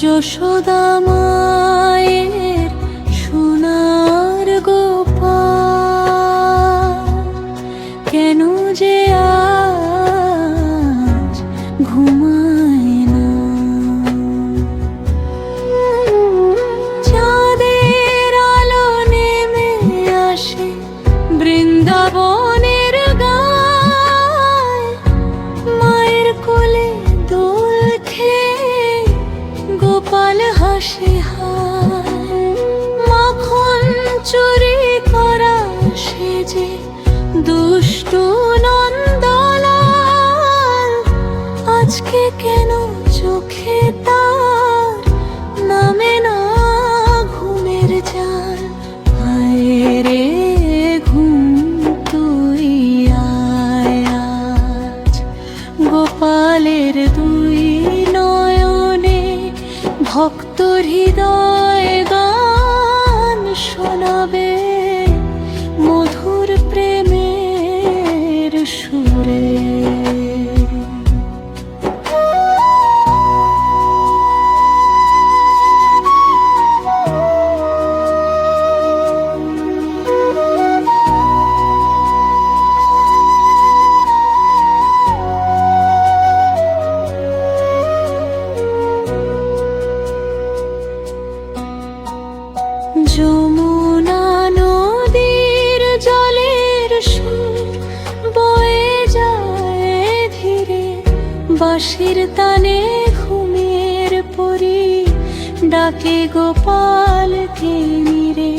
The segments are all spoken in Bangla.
যশোদা মায়ের সোনার গোপাল, কেন যে আজ ঘুমায় না। চাঁদের আলো নেমে আসে বৃন্দাবনের গায়, মায়ের কোলে দোল খেয়ে গোপাল হাসে হায়। মাখন চুরি করা সেজে দুষ্টু নন্দলাল, আজকে কেন চোখে তার নামে না ঘুমের জাল। আয় রে ঘুম তুই আয় আজ, গোপালের দুই নয়নে ভক্ত হৃদয় গান শোনাবে মধুর প্রেমের সুরে। যমুনা নদীর জলের সুর বয়ে যায় ধীরে, বাঁশির তানে ঘুমের পরি ডাকে গোপালকে নিরে।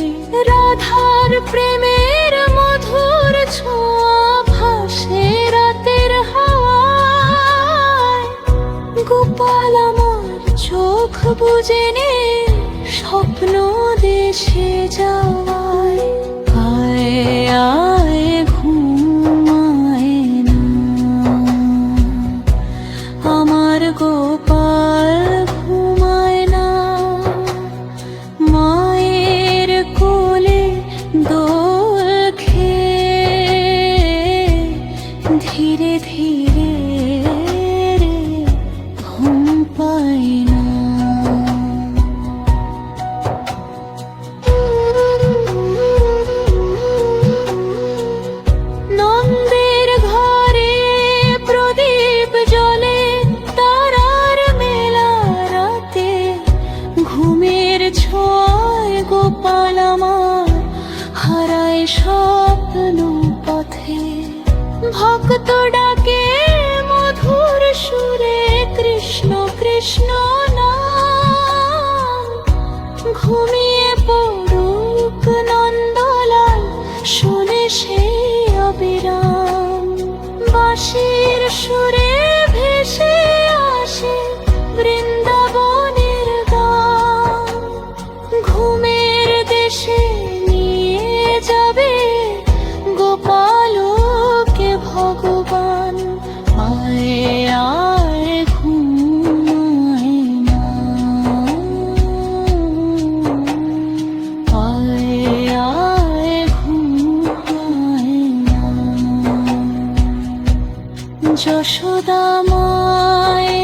রাধার প্রেমের মধুর ছোঁয়া ভাসে রাতের হাওয়ায়, গোপাল আমার চোখ বুজে নে স্বপ্ন দেশে যাওয়ায়। আয় আয় ঘুমায় না আমার গোপাল, ঘুমায় না। মায়ের কোলে দোল খেয়ে ধীরে ধীরে রে ঘুম পায় না। নন্দের ঘরে প্রদীপ জ্বলে তারার মেলা রাতে, ঘুমের ছোঁয়ায় গোপাল আমার হারায় স্বপ্ন পথে। ভক্ত ডাকে মধুর সুরে কৃষ্ণ কৃষ্ণ নাম, ঘুমিয়ে পড়ুক নন্দলাল শোনে সেই অবিরাম। বাঁশির সুরে ভেসে আসে বৃন্দাবনের গান, ঘুমের দেশে নিয়ে যাবে গোপালকে ভগবান। আয় আয় ঘুমায় না, আয় আয় ঘুমায় না। যশোদা মায়ের